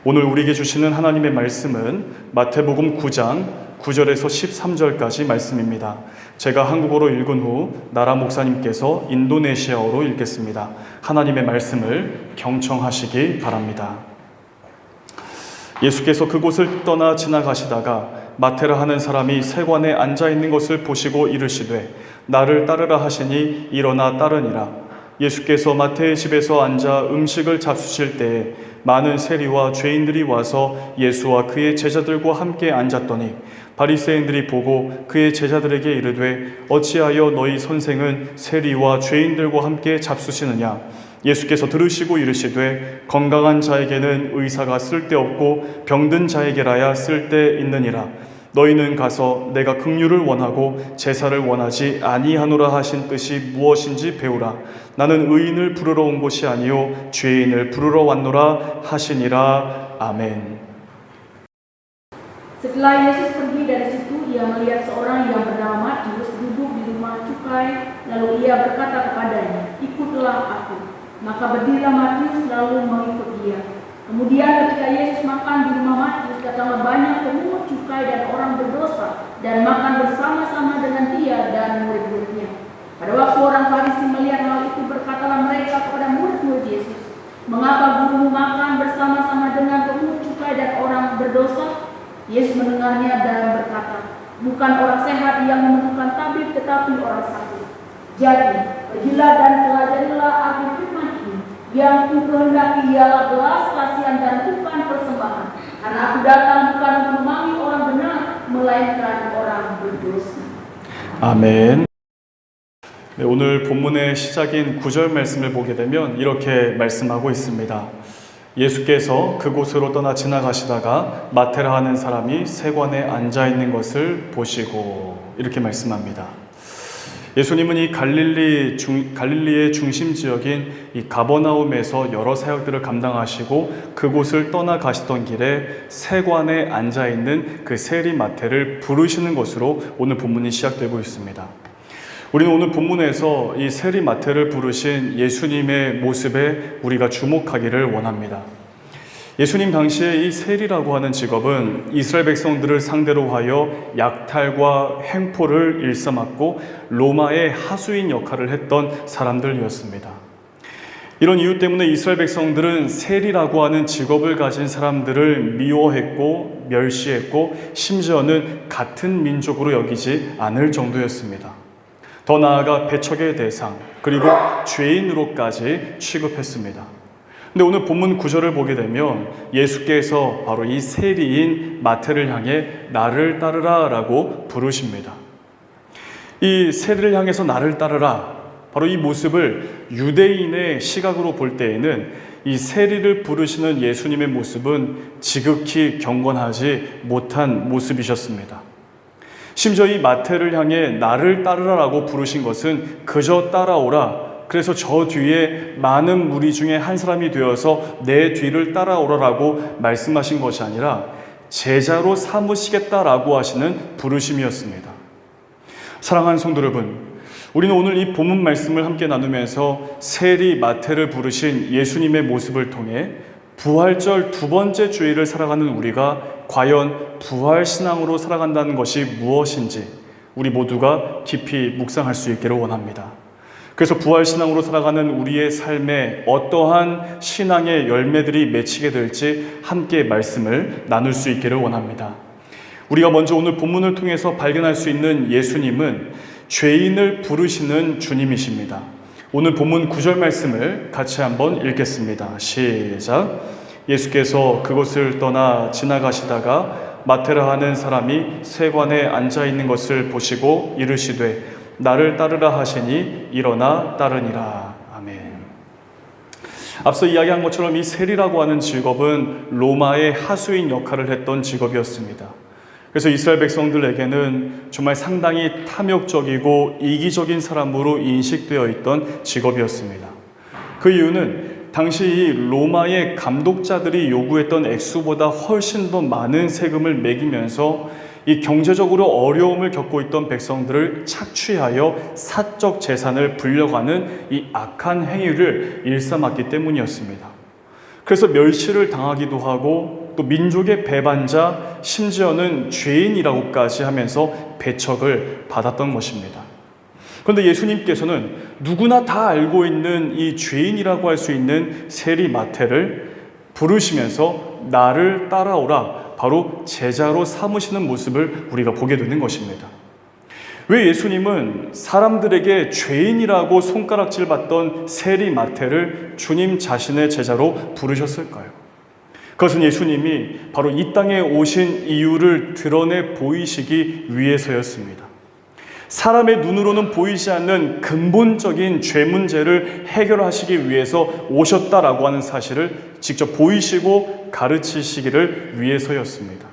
오늘 우리에게 주시는 하나님의 말씀은 마태복음 9장 9절에서 13절까지 말씀입니다. 제가 한국어로 읽은 후 나라 목사님께서 인도네시아어로 읽겠습니다. 하나님의 말씀을 경청하시기 바랍니다. 예수께서 그곳을 떠나 지나가시다가 마테라 하는 사람이 세관에 앉아 있는 것을 보시고 이르시되 나를 따르라 하시니 일어나 따르니라. 예수께서 마태의 집에서 앉아 음식을 잡수실 때에 많은 세리와 죄인들이 와서 예수와 그의 제자들과 함께 앉았더니 바리새인들이 보고 그의 제자들에게 이르되 어찌하여 너희 선생은 세리와 죄인들과 함께 잡수시느냐. 예수께서 들으시고 이르시되 건강한 자에게는 의사가 쓸데없고 병든 자에게라야 쓸데있느니라. 너희는 가서 내가 긍휼을 원하고 제사를 원하지 아니하노라 하신 뜻이 무엇인지 배우라. 나는 의인을 부르러 온 것이 아니요 죄인을 부르러 왔노라 하시니라. 아멘. Setelah Yesus pergi dari situ, ia melihat seorang yang bernama Matius duduk di rumah cukai, lalu ia berkata kepadanya, ikutlah aku. Maka berdirilah Matius lalu mengikut dia. Kemudian ketika Yesus makan di rumah Matius, datanglah banyak pemungut cukai dan orang berdosa dan makan bersama-sama dengan dia dan murid-muridnya. Pada waktu orang Farisi melihat hal itu, berkatalah mereka kepada murid-murid Yesus, mengapa gurumu makan bersama-sama dengan pemungut cukai dan orang berdosa? Yesus mendengarnya dan berkata, bukan orang sehat yang memerlukan tabib tetapi orang sakit. Jadi, pergilah dan pelajarilah arti firman ini. Yang kukehendaki ialah belas kasihan dan bukan persembahan. Karena aku datang bukan untuk memanggil orang benar, melainkan orang berdosa. 아멘. 네, 오늘 본문의 시작인 9절 말씀을 보게 되면 이렇게 말씀하고 있습니다. 예수께서 그곳으로 떠나 지나가시다가 마테라 하는 사람이 세관에 앉아 있는 것을 보시고 이렇게 말씀합니다. 예수님은 이 갈릴리의 중심 지역인 이 가버나움에서 여러 사역들을 감당하시고 그곳을 떠나가시던 길에 세관에 앉아 있는 그 세리 마태를 부르시는 것으로 오늘 본문이 시작되고 있습니다. 우리는 오늘 본문에서 이 세리 마태를 부르신 예수님의 모습에 우리가 주목하기를 원합니다. 예수님 당시에 이 세리라고 하는 직업은 이스라엘 백성들을 상대로 하여 약탈과 횡포를 일삼았고 로마의 하수인 역할을 했던 사람들이었습니다. 이런 이유 때문에 이스라엘 백성들은 세리라고 하는 직업을 가진 사람들을 미워했고 멸시했고 심지어는 같은 민족으로 여기지 않을 정도였습니다. 더 나아가 배척의 대상 그리고 죄인으로까지 취급했습니다. 근데 오늘 본문 9절을 보게 되면 예수께서 바로 이 세리인 마태를 향해 나를 따르라 라고 부르십니다. 이 세리를 향해서 나를 따르라, 바로 이 모습을 유대인의 시각으로 볼 때에는 이 세리를 부르시는 예수님의 모습은 지극히 경건하지 못한 모습이셨습니다. 심지어 이 마태를 향해 나를 따르라라고 부르신 것은 그저 따라오라, 그래서 저 뒤에 많은 무리 중에 한 사람이 되어서 내 뒤를 따라오라라고 말씀하신 것이 아니라 제자로 삼으시겠다라고 하시는 부르심이었습니다. 사랑하는 성도 여러분, 우리는 오늘 이 본문 말씀을 함께 나누면서 세리 마태를 부르신 예수님의 모습을 통해 부활절 두 번째 주일을 살아가는 우리가 과연 부활신앙으로 살아간다는 것이 무엇인지 우리 모두가 깊이 묵상할 수 있기를 원합니다. 그래서 부활신앙으로 살아가는 우리의 삶에 어떠한 신앙의 열매들이 맺히게 될지 함께 말씀을 나눌 수 있기를 원합니다. 우리가 먼저 오늘 본문을 통해서 발견할 수 있는 예수님은 죄인을 부르시는 주님이십니다. 오늘 본문 9절 말씀을 같이 한번 읽겠습니다. 시작. 예수께서 그곳을 떠나 지나가시다가 마테라 하는 사람이 세관에 앉아 있는 것을 보시고 이르시되 나를 따르라 하시니 일어나 따르니라. 아멘. 앞서 이야기한 것처럼 이 세리라고 하는 직업은 로마의 하수인 역할을 했던 직업이었습니다. 그래서 이스라엘 백성들에게는 정말 상당히 탐욕적이고 이기적인 사람으로 인식되어 있던 직업이었습니다. 그 이유는 당시 이 로마의 감독자들이 요구했던 액수보다 훨씬 더 많은 세금을 매기면서 이 경제적으로 어려움을 겪고 있던 백성들을 착취하여 사적 재산을 불려가는 이 악한 행위를 일삼았기 때문이었습니다. 그래서 멸시를 당하기도 하고 또 민족의 배반자, 심지어는 죄인이라고까지 하면서 배척을 받았던 것입니다. 그런데 예수님께서는 누구나 다 알고 있는 이 죄인이라고 할 수 있는 세리 마태를 부르시면서 나를 따라오라, 바로 제자로 삼으시는 모습을 우리가 보게 되는 것입니다. 왜 예수님은 사람들에게 죄인이라고 손가락질 받던 세리 마태를 주님 자신의 제자로 부르셨을까요? 그것은 예수님이 바로 이 땅에 오신 이유를 드러내 보이시기 위해서였습니다. 사람의 눈으로는 보이지 않는 근본적인 죄 문제를 해결하시기 위해서 오셨다라고 하는 사실을 직접 보이시고 가르치시기를 위해서였습니다.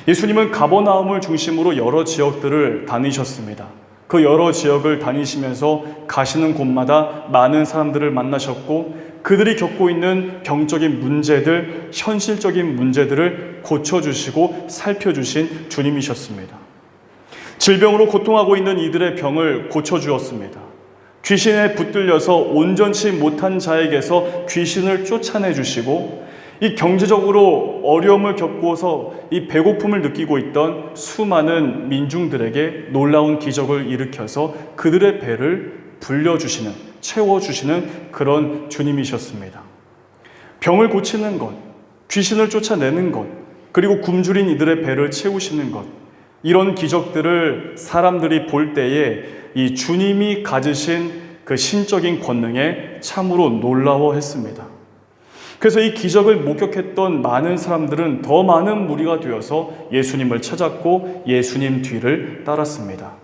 예수님은 가버나움을 중심으로 여러 지역들을 다니셨습니다. 그 여러 지역을 다니시면서 가시는 곳마다 많은 사람들을 만나셨고 그들이 겪고 있는 병적인 문제들, 현실적인 문제들을 고쳐주시고 살펴주신 주님이셨습니다. 질병으로 고통하고 있는 이들의 병을 고쳐주었습니다. 귀신에 붙들려서 온전치 못한 자에게서 귀신을 쫓아내 주시고 이 경제적으로 어려움을 겪고서 이 배고픔을 느끼고 있던 수많은 민중들에게 놀라운 기적을 일으켜서 그들의 배를 불려주시는, 채워주시는 그런 주님이셨습니다. 병을 고치는 것, 귀신을 쫓아내는 것, 그리고 굶주린 이들의 배를 채우시는 것, 이런 기적들을 사람들이 볼 때에 이 주님이 가지신 그 신적인 권능에 참으로 놀라워했습니다. 그래서 이 기적을 목격했던 많은 사람들은 더 많은 무리가 되어서 예수님을 찾았고 예수님 뒤를 따랐습니다.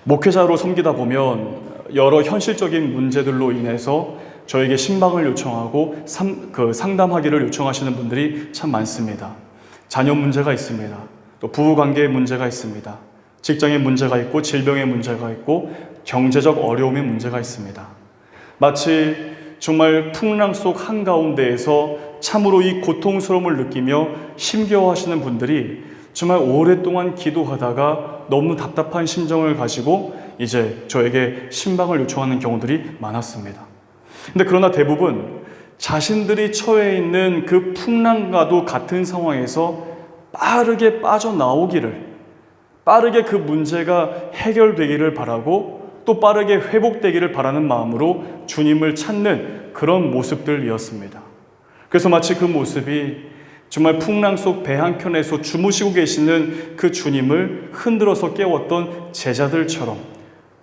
목회자로 섬기다 보면 여러 현실적인 문제들로 인해서 저에게 신방을 요청하고 상담하기를 요청하시는 분들이 참 많습니다. 자녀 문제가 있습니다. 또 부부관계의 문제가 있습니다. 직장의 문제가 있고 질병의 문제가 있고 경제적 어려움의 문제가 있습니다. 마치 정말 풍랑 속 한가운데에서 참으로 이 고통스러움을 느끼며 힘겨워하시는 분들이 정말 오랫동안 기도하다가 너무 답답한 심정을 가지고 이제 저에게 신방을 요청하는 경우들이 많았습니다. 근데 그러나 대부분 자신들이 처해 있는 그 풍랑과도 같은 상황에서 빠르게 빠져나오기를, 빠르게 그 문제가 해결되기를 바라고 또 빠르게 회복되기를 바라는 마음으로 주님을 찾는 그런 모습들이었습니다. 그래서 마치 그 모습이 정말 풍랑 속 배 한켠에서 주무시고 계시는 그 주님을 흔들어서 깨웠던 제자들처럼,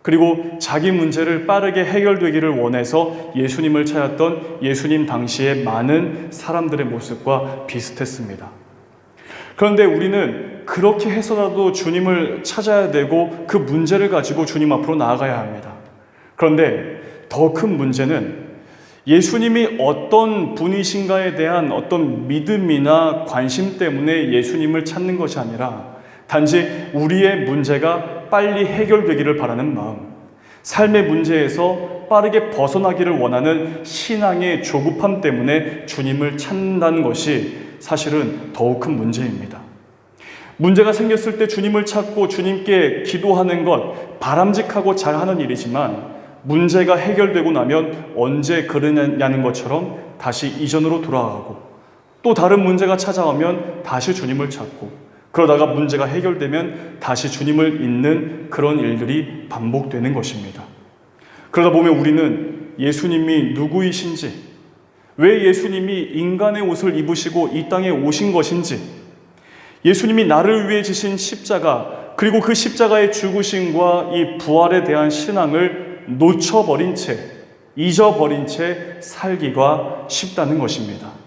그리고 자기 문제를 빠르게 해결되기를 원해서 예수님을 찾았던 예수님 당시의 많은 사람들의 모습과 비슷했습니다. 그런데 우리는 그렇게 해서라도 주님을 찾아야 되고 그 문제를 가지고 주님 앞으로 나아가야 합니다. 그런데 더 큰 문제는 예수님이 어떤 분이신가에 대한 어떤 믿음이나 관심 때문에 예수님을 찾는 것이 아니라 단지 우리의 문제가 빨리 해결되기를 바라는 마음, 삶의 문제에서 빠르게 벗어나기를 원하는 신앙의 조급함 때문에 주님을 찾는다는 것이 사실은 더욱 큰 문제입니다. 문제가 생겼을 때 주님을 찾고 주님께 기도하는 것 바람직하고 잘하는 일이지만 문제가 해결되고 나면 언제 그러냐는 것처럼 다시 이전으로 돌아가고 또 다른 문제가 찾아오면 다시 주님을 찾고 그러다가 문제가 해결되면 다시 주님을 잊는 그런 일들이 반복되는 것입니다. 그러다 보면 우리는 예수님이 누구이신지, 왜 예수님이 인간의 옷을 입으시고 이 땅에 오신 것인지, 예수님이 나를 위해 지신 십자가, 그리고 그 십자가의 죽으심과 이 부활에 대한 신앙을 놓쳐버린 채, 잊어버린 채 살기가 쉽다는 것입니다.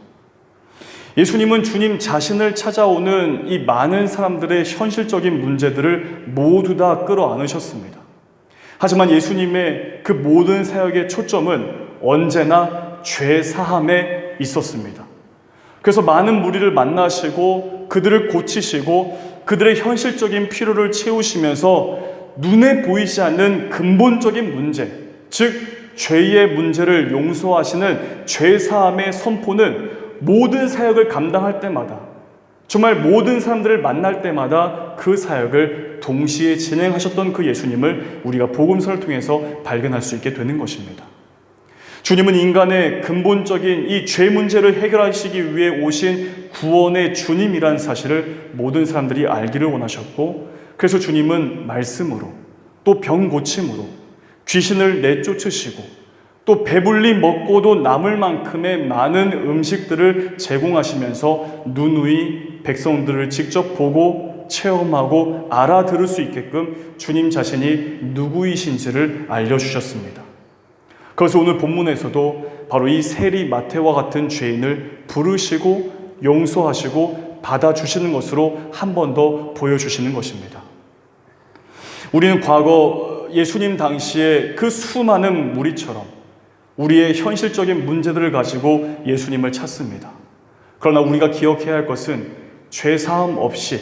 예수님은 주님 자신을 찾아오는 이 많은 사람들의 현실적인 문제들을 모두 다 끌어안으셨습니다. 하지만 예수님의 그 모든 사역의 초점은 언제나 죄 사함에 있었습니다. 그래서 많은 무리를 만나시고 그들을 고치시고 그들의 현실적인 필요를 채우시면서 눈에 보이지 않는 근본적인 문제, 즉 죄의 문제를 용서하시는 죄 사함의 선포는 모든 사역을 감당할 때마다, 정말 모든 사람들을 만날 때마다 그 사역을 동시에 진행하셨던 그 예수님을 우리가 복음서를 통해서 발견할 수 있게 되는 것입니다. 주님은 인간의 근본적인 이 죄 문제를 해결하시기 위해 오신 구원의 주님이란 사실을 모든 사람들이 알기를 원하셨고, 그래서 주님은 말씀으로, 또 병 고침으로, 귀신을 내쫓으시고, 또 배불리 먹고도 남을 만큼의 많은 음식들을 제공하시면서 누누이 백성들을 직접 보고 체험하고 알아들을 수 있게끔 주님 자신이 누구이신지를 알려주셨습니다. 그래서 오늘 본문에서도 바로 이 세리 마태와 같은 죄인을 부르시고 용서하시고 받아주시는 것으로 한 번 더 보여주시는 것입니다. 우리는 과거 예수님 당시에 그 수많은 무리처럼 우리의 현실적인 문제들을 가지고 예수님을 찾습니다. 그러나 우리가 기억해야 할 것은 죄사함 없이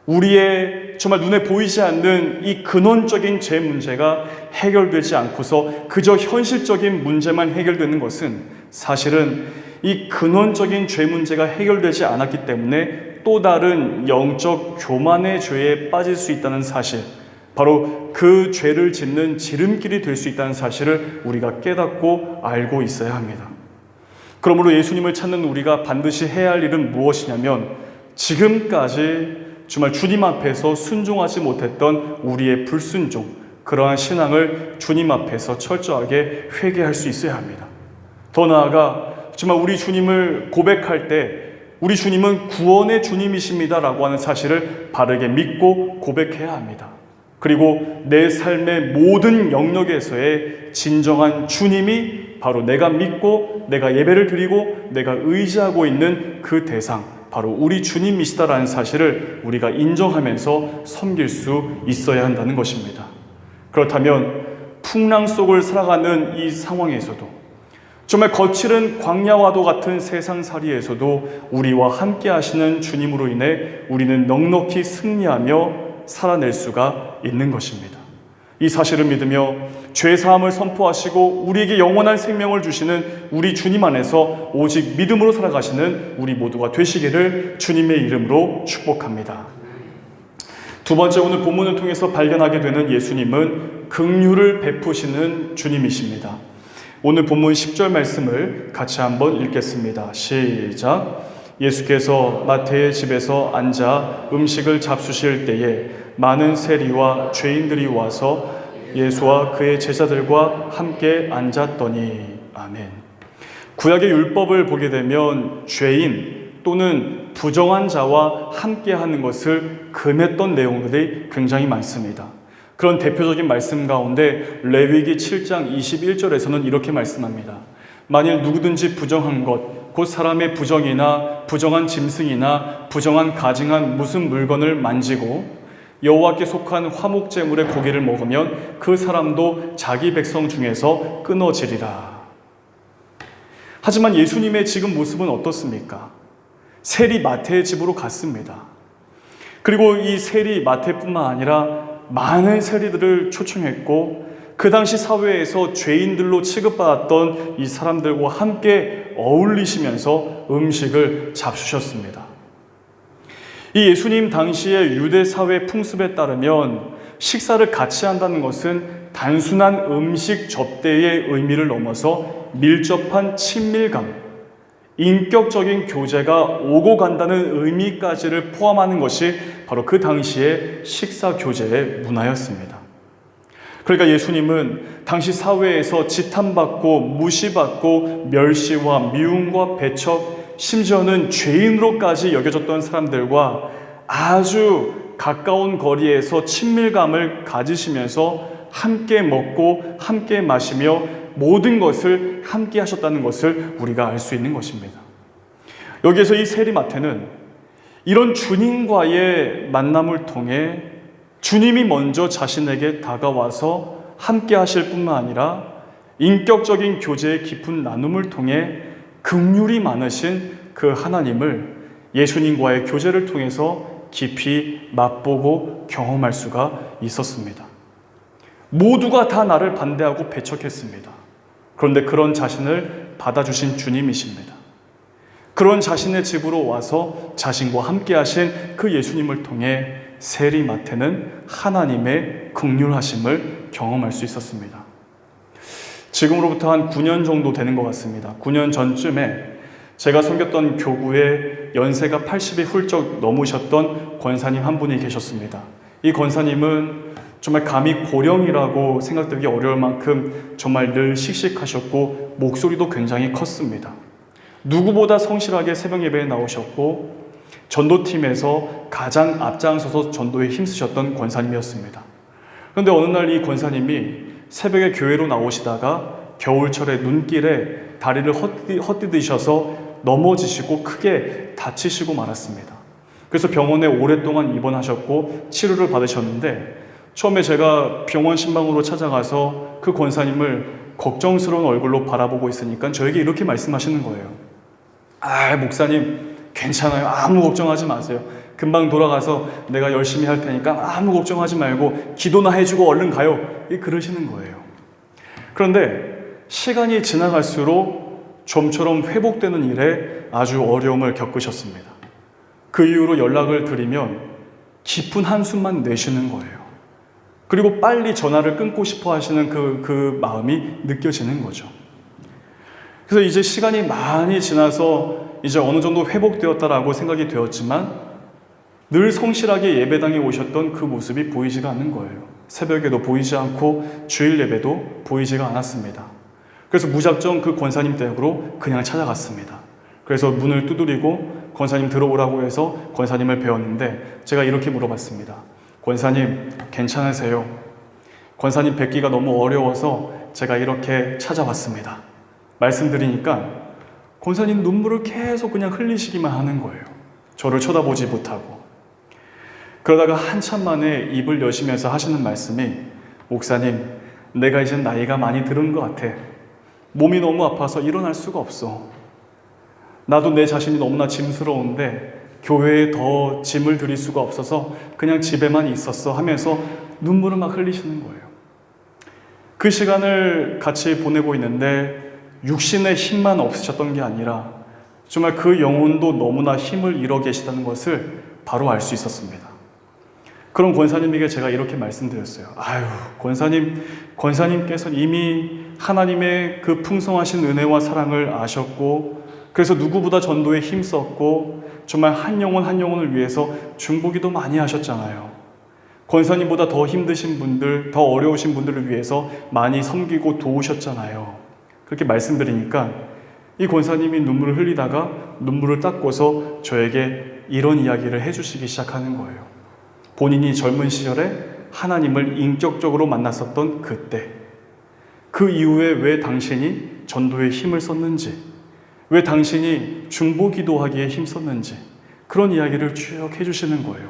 우리의 정말 눈에 보이지 않는 이 근원적인 죄 문제가 해결되지 않고서 그저 현실적인 문제만 해결되는 것은 사실은 이 근원적인 죄 문제가 해결되지 않았기 때문에 또 다른 영적 교만의 죄에 빠질 수 있다는 사실, 바로 그 죄를 짓는 지름길이 될 수 있다는 사실을 우리가 깨닫고 알고 있어야 합니다. 그러므로 예수님을 찾는 우리가 반드시 해야 할 일은 무엇이냐면, 지금까지 정말 주님 앞에서 순종하지 못했던 우리의 불순종, 그러한 신앙을 주님 앞에서 철저하게 회개할 수 있어야 합니다. 더 나아가 정말 우리 주님을 고백할 때 우리 주님은 구원의 주님이십니다라고 하는 사실을 바르게 믿고 고백해야 합니다. 그리고 내 삶의 모든 영역에서의 진정한 주님이 바로 내가 믿고 내가 예배를 드리고 내가 의지하고 있는 그 대상, 바로 우리 주님이시다라는 사실을 우리가 인정하면서 섬길 수 있어야 한다는 것입니다. 그렇다면 풍랑 속을 살아가는 이 상황에서도, 정말 거칠은 광야와도 같은 세상살이에서도 우리와 함께 하시는 주님으로 인해 우리는 넉넉히 승리하며 살아낼 수가 있는 것입니다. 이 사실을 믿으며 죄사함을 선포하시고 우리에게 영원한 생명을 주시는 우리 주님 안에서 오직 믿음으로 살아가시는 우리 모두가 되시기를 주님의 이름으로 축복합니다. 두 번째, 오늘 본문을 통해서 발견하게 되는 예수님은 긍휼을 베푸시는 주님이십니다. 오늘 본문 10절 말씀을 같이 한번 읽겠습니다. 시작. 예수께서 마태의 집에서 앉아 음식을 잡수실 때에 많은 세리와 죄인들이 와서 예수와 그의 제자들과 함께 앉았더니. 아멘. 구약의 율법을 보게 되면 죄인 또는 부정한 자와 함께 하는 것을 금했던 내용들이 굉장히 많습니다. 그런 대표적인 말씀 가운데 레위기 7장 21절에서는 이렇게 말씀합니다. 만일 누구든지 부정한 것, 곧 사람의 부정이나 부정한 짐승이나 부정한 가증한 무슨 물건을 만지고 여호와께 속한 화목제물의 고기를 먹으면 그 사람도 자기 백성 중에서 끊어지리라. 하지만 예수님의 지금 모습은 어떻습니까? 세리 마태의 집으로 갔습니다. 그리고 이 세리 마태뿐만 아니라 많은 세리들을 초청했고 그 당시 사회에서 죄인들로 취급받았던 이 사람들과 함께 어울리시면서 음식을 잡수셨습니다. 이 예수님 당시의 유대 사회 풍습에 따르면 식사를 같이 한다는 것은 단순한 음식 접대의 의미를 넘어서 밀접한 친밀감, 인격적인 교제가 오고 간다는 의미까지를 포함하는 것이 바로 그 당시의 식사 교제의 문화였습니다. 그러니까 예수님은 당시 사회에서 지탄받고 무시받고 멸시와 미움과 배척, 심지어는 죄인으로까지 여겨졌던 사람들과 아주 가까운 거리에서 친밀감을 가지시면서 함께 먹고 함께 마시며 모든 것을 함께 하셨다는 것을 우리가 알 수 있는 것입니다. 여기에서 이 세리 마태는 이런 주님과의 만남을 통해 주님이 먼저 자신에게 다가와서 함께 하실 뿐만 아니라 인격적인 교제의 깊은 나눔을 통해 긍휼이 많으신 그 하나님을 예수님과의 교제를 통해서 깊이 맛보고 경험할 수가 있었습니다. 모두가 다 나를 반대하고 배척했습니다. 그런데 그런 자신을 받아주신 주님이십니다. 그런 자신의 집으로 와서 자신과 함께 하신 그 예수님을 통해 세리 마태는 하나님의 긍휼하심을 경험할 수 있었습니다. 지금으로부터 한 9년 정도 되는 것 같습니다. 9년 전쯤에 제가 섬겼던 교구에 연세가 80이 훌쩍 넘으셨던 권사님 한 분이 계셨습니다. 이 권사님은 정말 감히 고령이라고 생각되기 어려울 만큼 정말 늘 씩씩하셨고 목소리도 굉장히 컸습니다. 누구보다 성실하게 새벽 예배에 나오셨고 전도팀에서 가장 앞장서서 전도에 힘쓰셨던 권사님이었습니다. 그런데 어느 날 이 권사님이 새벽에 교회로 나오시다가 겨울철에 눈길에 다리를 헛디디셔서 넘어지시고 크게 다치시고 말았습니다. 그래서 병원에 오랫동안 입원하셨고 치료를 받으셨는데 처음에 제가 병원 신방으로 찾아가서 그 권사님을 걱정스러운 얼굴로 바라보고 있으니까 저에게 이렇게 말씀하시는 거예요. 목사님 괜찮아요. 아무 걱정하지 마세요. 금방 돌아가서 내가 열심히 할 테니까 아무 걱정하지 말고 기도나 해주고 얼른 가요. 그러시는 거예요. 그런데 시간이 지나갈수록 좀처럼 회복되는 일에 아주 어려움을 겪으셨습니다. 그 이후로 연락을 드리면 깊은 한숨만 내쉬는 거예요. 그리고 빨리 전화를 끊고 싶어 하시는 그 마음이 느껴지는 거죠. 그래서 이제 시간이 많이 지나서 이제 어느 정도 회복되었다라고 생각이 되었지만 늘 성실하게 예배당에 오셨던 그 모습이 보이지가 않는 거예요. 새벽에도 보이지 않고 주일 예배도 보이지가 않았습니다. 그래서 무작정 그 권사님 댁으로 그냥 찾아갔습니다. 그래서 문을 두드리고 권사님 들어오라고 해서 권사님을 배웠는데 제가 이렇게 물어봤습니다. 권사님 괜찮으세요? 권사님 뵙기가 너무 어려워서 제가 이렇게 찾아왔습니다. 말씀드리니까 권사님 눈물을 계속 그냥 흘리시기만 하는 거예요. 저를 쳐다보지 못하고. 그러다가 한참 만에 입을 여시면서 하시는 말씀이 목사님 내가 이제 나이가 많이 들은 것 같아. 몸이 너무 아파서 일어날 수가 없어. 나도 내 자신이 너무나 짐스러운데 교회에 더 짐을 드릴 수가 없어서 그냥 집에만 있었어 하면서 눈물을 막 흘리시는 거예요. 그 시간을 같이 보내고 있는데 육신의 힘만 없으셨던 게 아니라 정말 그 영혼도 너무나 힘을 잃어 계시다는 것을 바로 알 수 있었습니다. 그런 권사님에게 제가 이렇게 말씀드렸어요. 권사님께서는 이미 하나님의 그 풍성하신 은혜와 사랑을 아셨고 그래서 누구보다 전도에 힘썼고 정말 한 영혼 한 영혼을 위해서 중보기도 많이 하셨잖아요. 권사님보다 더 힘드신 분들, 더 어려우신 분들을 위해서 많이 섬기고 도우셨잖아요. 그렇게 말씀드리니까 이 권사님이 눈물을 흘리다가 눈물을 닦고서 저에게 이런 이야기를 해주시기 시작하는 거예요. 본인이 젊은 시절에 하나님을 인격적으로 만났었던 그때, 그 이후에 왜 당신이 전도에 힘을 썼는지, 왜 당신이 중보기도하기에 힘썼는지 그런 이야기를 쭉 해주시는 거예요.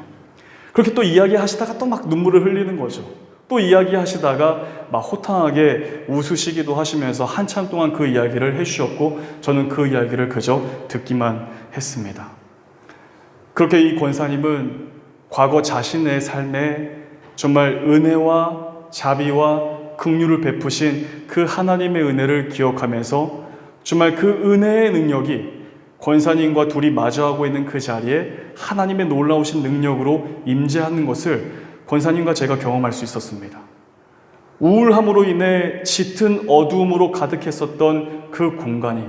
그렇게 또 이야기하시다가 또 막 눈물을 흘리는 거죠. 또 이야기하시다가 막 호탕하게 웃으시기도 하시면서 한참 동안 그 이야기를 해주셨고 저는 그 이야기를 그저 듣기만 했습니다. 그렇게 이 권사님은 과거 자신의 삶에 정말 은혜와 자비와 긍휼을 베푸신 그 하나님의 은혜를 기억하면서 정말 그 은혜의 능력이 권사님과 둘이 마주하고 있는 그 자리에 하나님의 놀라우신 능력으로 임재하는 것을 권사님과 제가 경험할 수 있었습니다. 우울함으로 인해 짙은 어두움으로 가득했었던 그 공간이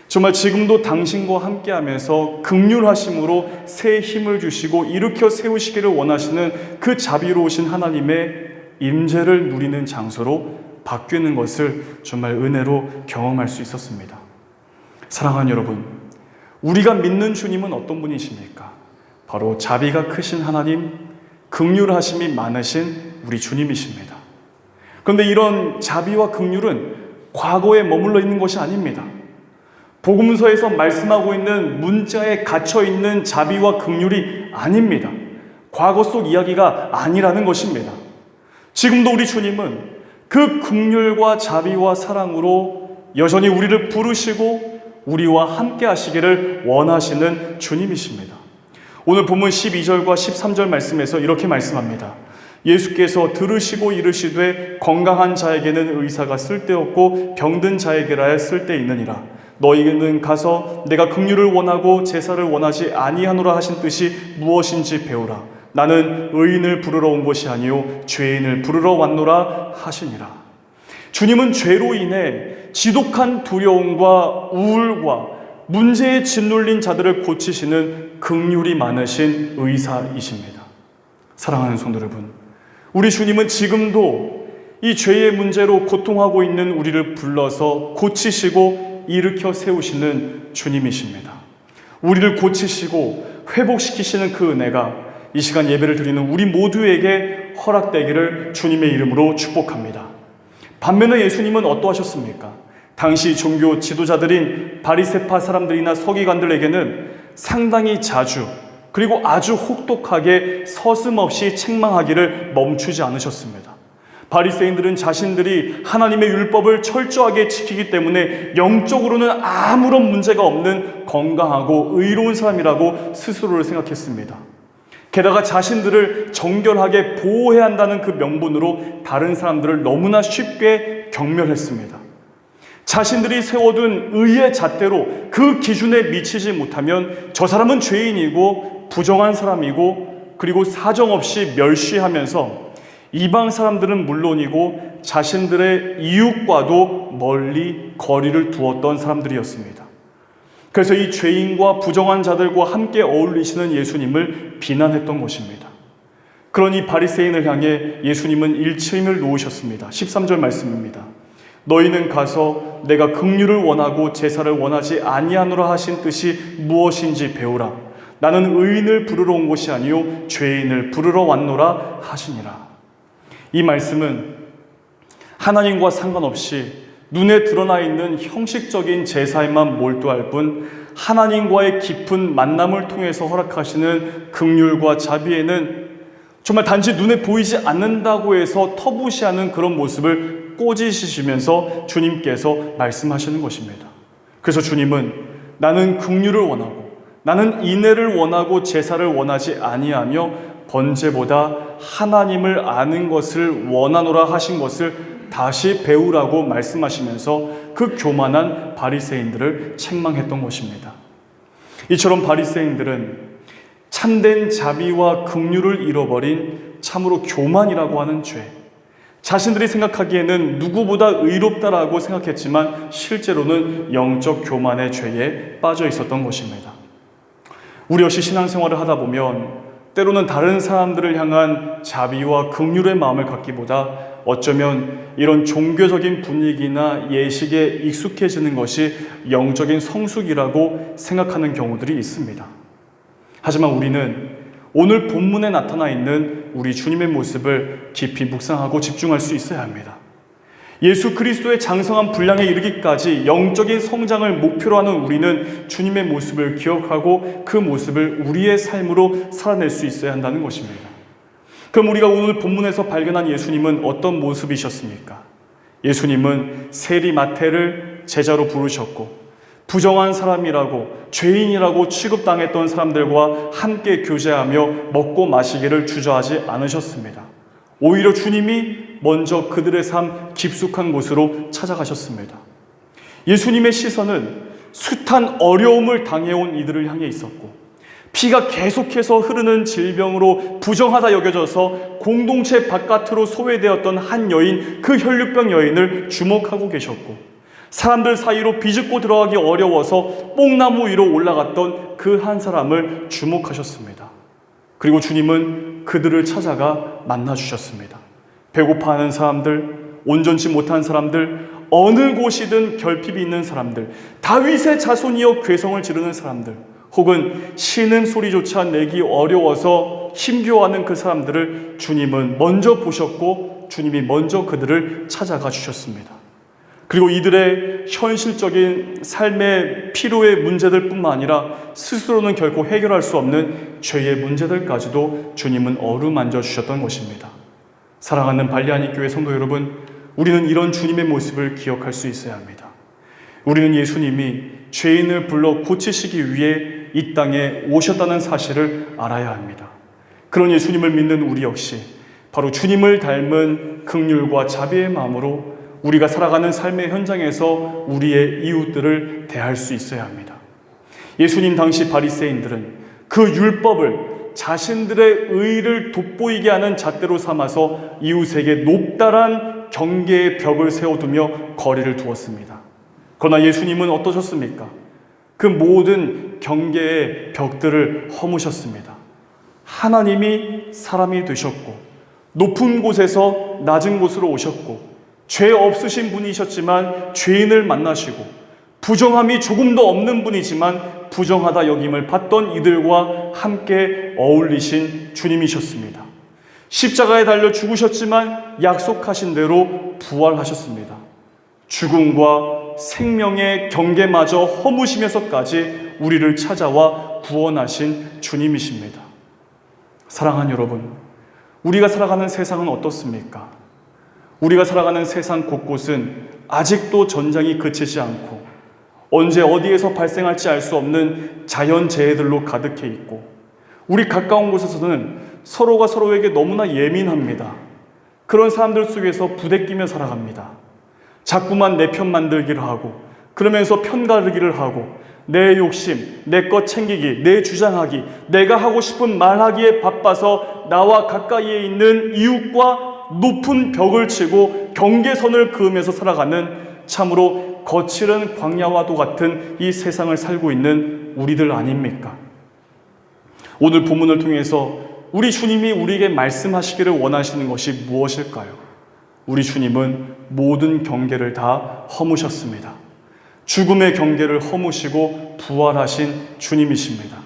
정말 지금도 당신과 함께하면서 긍휼하심으로 새 힘을 주시고 일으켜 세우시기를 원하시는 그 자비로우신 하나님의 임재를 누리는 장소로 바뀌는 것을 정말 은혜로 경험할 수 있었습니다. 사랑하는 여러분, 우리가 믿는 주님은 어떤 분이십니까? 바로 자비가 크신 하나님, 긍휼하심이 많으신 우리 주님이십니다. 그런데 이런 자비와 긍휼은 과거에 머물러 있는 것이 아닙니다. 복음서에서 말씀하고 있는 문자에 갇혀있는 자비와 긍휼이 아닙니다. 과거 속 이야기가 아니라는 것입니다. 지금도 우리 주님은 그 긍휼과 자비와 사랑으로 여전히 우리를 부르시고 우리와 함께 하시기를 원하시는 주님이십니다. 오늘 본문 12절과 13절 말씀에서 이렇게 말씀합니다. 예수께서 들으시고 이르시되 건강한 자에게는 의사가 쓸데없고 병든 자에게라야 쓸데있느니라. 너희는 가서 내가 긍휼을 원하고 제사를 원하지 아니하노라 하신 뜻이 무엇인지 배우라. 나는 의인을 부르러 온 것이 아니요 죄인을 부르러 왔노라 하시니라. 주님은 죄로 인해 지독한 두려움과 우울과 문제에 짓눌린 자들을 고치시는 긍휼이 많으신 의사이십니다. 사랑하는 성도 여러분, 우리 주님은 지금도 이 죄의 문제로 고통하고 있는 우리를 불러서 고치시고 일으켜 세우시는 주님이십니다. 우리를 고치시고 회복시키시는 그 은혜가 이 시간 예배를 드리는 우리 모두에게 허락되기를 주님의 이름으로 축복합니다. 반면에 예수님은 어떠하셨습니까? 당시 종교 지도자들인 바리새파 사람들이나 서기관들에게는 상당히 자주 그리고 아주 혹독하게 서슴없이 책망하기를 멈추지 않으셨습니다. 바리새인들은 자신들이 하나님의 율법을 철저하게 지키기 때문에 영적으로는 아무런 문제가 없는 건강하고 의로운 사람이라고 스스로를 생각했습니다. 게다가 자신들을 정결하게 보호해야 한다는 그 명분으로 다른 사람들을 너무나 쉽게 경멸했습니다. 자신들이 세워둔 의의 잣대로 그 기준에 미치지 못하면 저 사람은 죄인이고 부정한 사람이고 그리고 사정없이 멸시하면서 이방 사람들은 물론이고 자신들의 이웃과도 멀리 거리를 두었던 사람들이었습니다. 그래서 이 죄인과 부정한 자들과 함께 어울리시는 예수님을 비난했던 것입니다. 그러니 바리새인을 향해 예수님은 일침을 놓으셨습니다. 13절 말씀입니다. 너희는 가서 내가 긍휼을 원하고 제사를 원하지 아니하노라 하신 뜻이 무엇인지 배우라. 나는 의인을 부르러 온 것이 아니요 죄인을 부르러 왔노라 하시니라. 이 말씀은 하나님과 상관없이 눈에 드러나 있는 형식적인 제사에만 몰두할 뿐 하나님과의 깊은 만남을 통해서 허락하시는 긍휼과 자비에는 정말 단지 눈에 보이지 않는다고 해서 터부시하는 그런 모습을 꼬지시면서 주님께서 말씀하시는 것입니다. 그래서 주님은 나는 긍휼을 원하고 나는 인애를 원하고 제사를 원하지 아니하며 번제보다 하나님을 아는 것을 원하노라 하신 것을 다시 배우라고 말씀하시면서 그 교만한 바리새인들을 책망했던 것입니다. 이처럼 바리새인들은 참된 자비와 긍휼을 잃어버린 참으로 교만이라고 하는 죄, 자신들이 생각하기에는 누구보다 의롭다라고 생각했지만 실제로는 영적 교만의 죄에 빠져 있었던 것입니다. 우리 역시 신앙생활을 하다 보면 때로는 다른 사람들을 향한 자비와 긍휼의 마음을 갖기보다 어쩌면 이런 종교적인 분위기나 예식에 익숙해지는 것이 영적인 성숙이라고 생각하는 경우들이 있습니다. 하지만 우리는 오늘 본문에 나타나 있는 우리 주님의 모습을 깊이 묵상하고 집중할 수 있어야 합니다. 예수 그리스도의 장성한 분량에 이르기까지 영적인 성장을 목표로 하는 우리는 주님의 모습을 기억하고 그 모습을 우리의 삶으로 살아낼 수 있어야 한다는 것입니다. 그럼 우리가 오늘 본문에서 발견한 예수님은 어떤 모습이셨습니까? 예수님은 세리 마태를 제자로 부르셨고 부정한 사람이라고 죄인이라고 취급당했던 사람들과 함께 교제하며 먹고 마시기를 주저하지 않으셨습니다. 오히려 주님이 먼저 그들의 삶 깊숙한 곳으로 찾아가셨습니다. 예수님의 시선은 숱한 어려움을 당해온 이들을 향해 있었고 피가 계속해서 흐르는 질병으로 부정하다 여겨져서 공동체 바깥으로 소외되었던 한 여인, 그 혈류병 여인을 주목하고 계셨고 사람들 사이로 비집고 들어가기 어려워서 뽕나무 위로 올라갔던 그 한 사람을 주목하셨습니다. 그리고 주님은 그들을 찾아가 만나주셨습니다. 배고파하는 사람들, 온전치 못한 사람들, 어느 곳이든 결핍이 있는 사람들, 다윗의 자손이여 괴성을 지르는 사람들, 혹은 쉬는 소리조차 내기 어려워서 힘겨워하는 그 사람들을 주님은 먼저 보셨고 주님이 먼저 그들을 찾아가 주셨습니다. 그리고 이들의 현실적인 삶의 필요의 문제들 뿐만 아니라 스스로는 결코 해결할 수 없는 죄의 문제들까지도 주님은 어루만져 주셨던 것입니다. 사랑하는 발리아니 교회 성도 여러분, 우리는 이런 주님의 모습을 기억할 수 있어야 합니다. 우리는 예수님이 죄인을 불러 고치시기 위해 이 땅에 오셨다는 사실을 알아야 합니다. 그런 예수님을 믿는 우리 역시 바로 주님을 닮은 긍휼과 자비의 마음으로 우리가 살아가는 삶의 현장에서 우리의 이웃들을 대할 수 있어야 합니다. 예수님 당시 바리새인들은 그 율법을 자신들의 의를 돋보이게 하는 잣대로 삼아서 이웃에게 높다란 경계의 벽을 세워두며 거리를 두었습니다. 그러나 예수님은 어떠셨습니까? 그 모든 경계의 벽들을 허무셨습니다. 하나님이 사람이 되셨고 높은 곳에서 낮은 곳으로 오셨고 죄 없으신 분이셨지만 죄인을 만나시고 부정함이 조금도 없는 분이지만 부정하다 여김을 받던 이들과 함께 어울리신 주님이셨습니다. 십자가에 달려 죽으셨지만 약속하신 대로 부활하셨습니다. 죽음과 생명의 경계마저 허무시면서까지 우리를 찾아와 구원하신 주님이십니다. 사랑하는 여러분, 우리가 살아가는 세상은 어떻습니까? 우리가 살아가는 세상 곳곳은 아직도 전쟁이 그치지 않고 언제 어디에서 발생할지 알 수 없는 자연재해들로 가득해 있고 우리 가까운 곳에서는 서로가 서로에게 너무나 예민합니다. 그런 사람들 속에서 부대끼며 살아갑니다. 자꾸만 내 편 만들기를 하고 그러면서 편가르기를 하고 내 욕심, 내 것 챙기기, 내 주장하기, 내가 하고 싶은 말하기에 바빠서 나와 가까이에 있는 이웃과 높은 벽을 치고 경계선을 그으면서 살아가는 참으로 거칠은 광야와도 같은 이 세상을 살고 있는 우리들 아닙니까? 오늘 본문을 통해서 우리 주님이 우리에게 말씀하시기를 원하시는 것이 무엇일까요? 우리 주님은 모든 경계를 다 허무셨습니다. 죽음의 경계를 허무시고 부활하신 주님이십니다.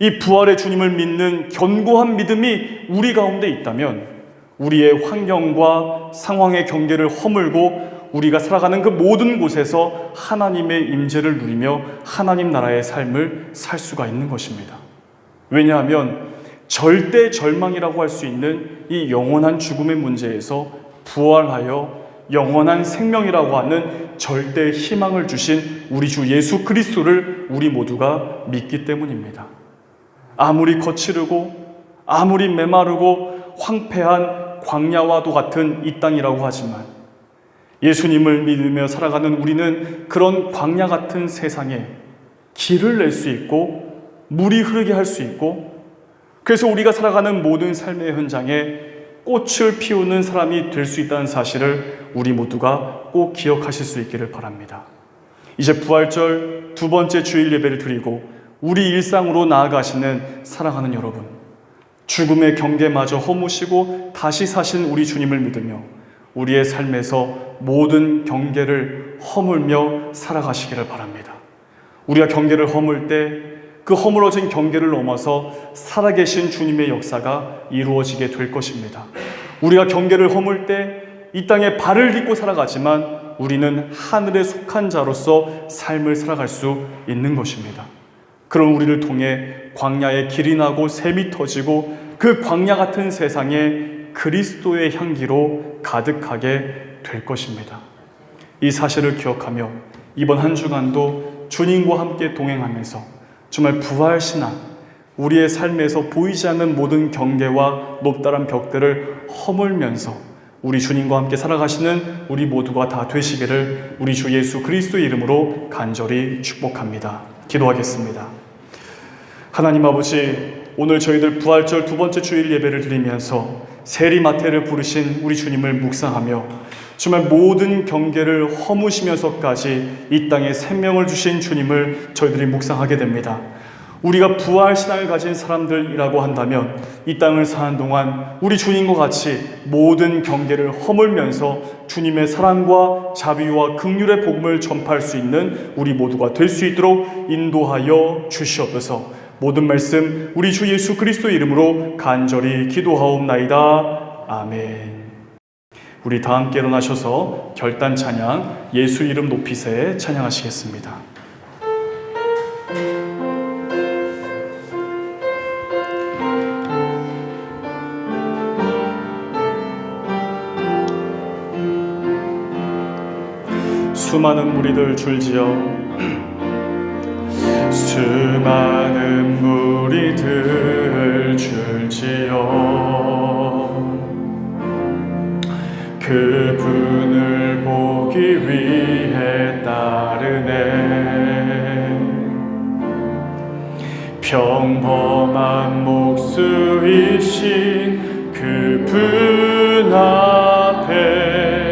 이 부활의 주님을 믿는 견고한 믿음이 우리 가운데 있다면 우리의 환경과 상황의 경계를 허물고 우리가 살아가는 그 모든 곳에서 하나님의 임재를 누리며 하나님 나라의 삶을 살 수가 있는 것입니다. 왜냐하면 절대 절망이라고 할 수 있는 이 영원한 죽음의 문제에서 부활하여 영원한 생명이라고 하는 절대 희망을 주신 우리 주 예수 그리스도를 우리 모두가 믿기 때문입니다. 아무리 거칠고 아무리 메마르고 황폐한 광야와도 같은 이 땅이라고 하지만 예수님을 믿으며 살아가는 우리는 그런 광야 같은 세상에 길을 낼 수 있고 물이 흐르게 할 수 있고 그래서 우리가 살아가는 모든 삶의 현장에 꽃을 피우는 사람이 될 수 있다는 사실을 우리 모두가 꼭 기억하실 수 있기를 바랍니다. 이제 부활절 두 번째 주일 예배를 드리고 우리 일상으로 나아가시는 사랑하는 여러분, 죽음의 경계마저 허무시고 다시 사신 우리 주님을 믿으며 우리의 삶에서 모든 경계를 허물며 살아가시기를 바랍니다. 우리가 경계를 허물 때 그 허물어진 경계를 넘어서 살아계신 주님의 역사가 이루어지게 될 것입니다. 우리가 경계를 허물 때 이 땅에 발을 딛고 살아가지만 우리는 하늘에 속한 자로서 삶을 살아갈 수 있는 것입니다. 그런 우리를 통해 광야에 길이 나고 샘이 터지고 그 광야 같은 세상에 그리스도의 향기로 가득하게 될 것입니다. 이 사실을 기억하며 이번 한 주간도 주님과 함께 동행하면서 정말 부활신앙, 우리의 삶에서 보이지 않는 모든 경계와 높다란 벽들을 허물면서 우리 주님과 함께 살아가시는 우리 모두가 다 되시기를 우리 주 예수 그리스도의 이름으로 간절히 축복합니다. 기도하겠습니다. 하나님 아버지, 오늘 저희들 부활절 두 번째 주일 예배를 드리면서 세리마태를 부르신 우리 주님을 묵상하며 정말 모든 경계를 허무시면서까지 이 땅에 생명을 주신 주님을 저희들이 묵상하게 됩니다. 우리가 부활신앙을 가진 사람들이라고 한다면 이 땅을 사는 동안 우리 주님과 같이 모든 경계를 허물면서 주님의 사랑과 자비와 긍휼의 복음을 전파할 수 있는 우리 모두가 될 수 있도록 인도하여 주시옵소서. 모든 말씀 우리 주 예수 그리스도의 이름으로 간절히 기도하옵나이다. 아멘. 우리 다 함께 일어나셔서 결단 찬양 예수 이름 높이세 찬양하시겠습니다. 수많은 무리들 줄지어 수많은 무리들 줄지어 그분을 보기 위해 따르네. 평범한 목수이신 그분 앞에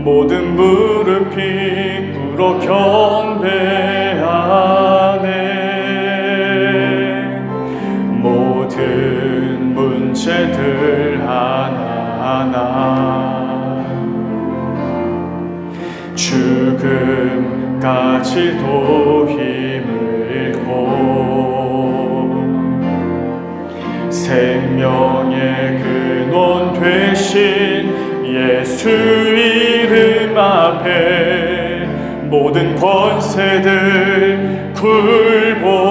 모든 무릎이 꿇어 경배하네. 모든 문제들 하나하나 죽음까지도 힘을 잃고 생명의 근원 되신 예수 이름 앞에 모든 권세들 굴복하네.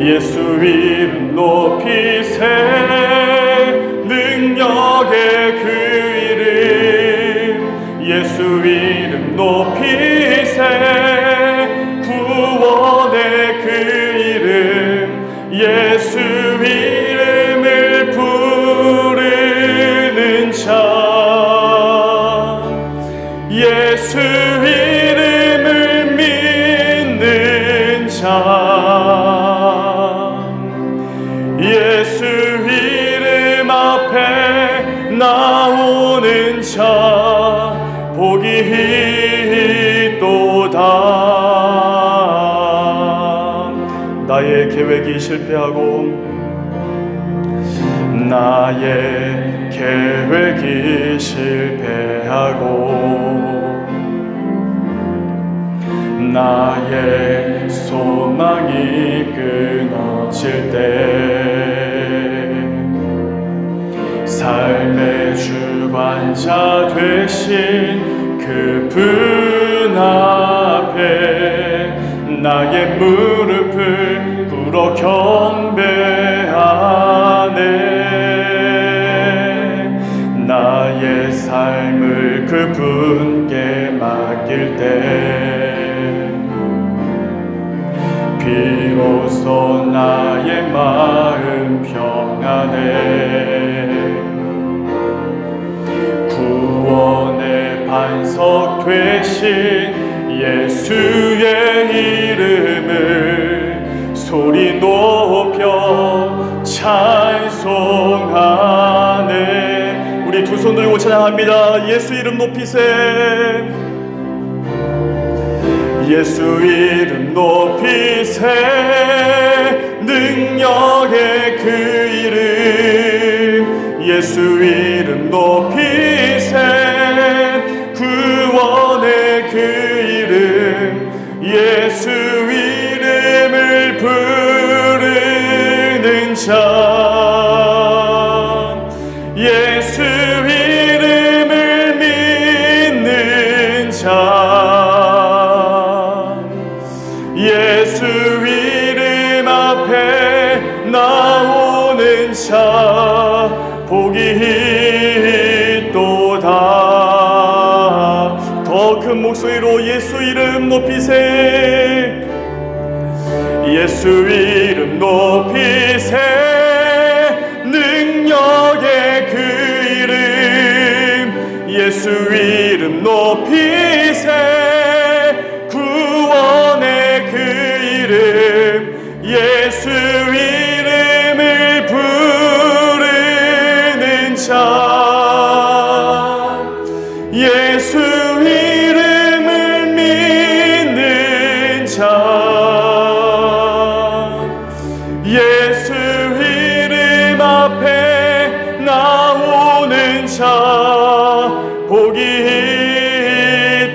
예수 이름 높이세. 능력의 그 이름 예수 이름 높이세. 구원의 그 이름 예수 이름을 부르는 자. 예수 이름을 믿는 자. 예수 이름 앞에 나오는 자 복이 있도다. 나의 계획이 실패하고 나의 계획이 실패하고 나의 소망이 끊어질 때 삶의 주관자 되신 그분 앞에 나의 무릎을 꿇어 경배하네. 나의 삶을 그분께 맡길 때 비로소 나의 마음 평안해. 구원의 반석 되신 예수의 이름을 소리 높여 찬송하네. 우리 두 손 들고 찬양합니다. 예수 이름 높이세. 예수 이름 높이세. 능력의 그 이름 예수 이름 높이세. 구원의 그 이름 예수 이름을 부르는 자. 예수 이름을 믿는 자. 예수 이름 앞에 나오는 자 복이 있도다. 더 큰 목소리로 예수 이름 높이세. 예수 이름 높이세. 능력의 그 이름 예수 이름 높이세. 구원의 그 이름 예수 이름을 부르는 자. 예수 이름을 믿는 자. 예수 이름 앞에 나오는 자 복이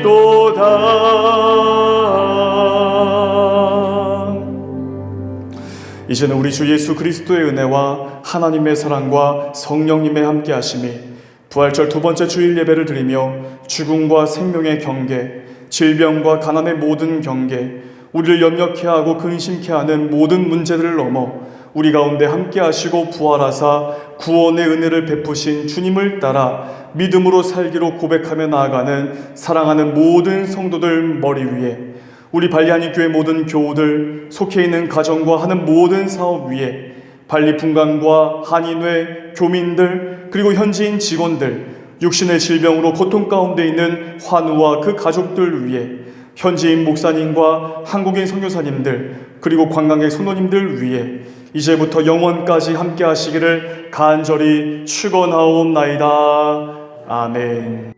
있도다. 이제는 우리 주 예수 그리스도의 은혜와 하나님의 사랑과 성령님의 함께하심이 부활절 두 번째 주일 예배를 드리며 죽음과 생명의 경계, 질병과 가난의 모든 경계, 우리를 염려케 하고 근심케 하는 모든 문제들을 넘어 우리 가운데 함께 하시고 부활하사 구원의 은혜를 베푸신 주님을 따라 믿음으로 살기로 고백하며 나아가는 사랑하는 모든 성도들 머리 위에, 우리 발리하니 교회 모든 교우들, 속해 있는 가정과 하는 모든 사업 위에, 발리분관과 한인회, 교민들, 그리고 현지인 직원들, 육신의 질병으로 고통 가운데 있는 환우와 그 가족들 위에, 현지인 목사님과 한국인 선교사님들, 그리고 관광객 성도님들 위에, 이제부터 영원까지 함께 하시기를 간절히 축원하옵나이다. 아멘.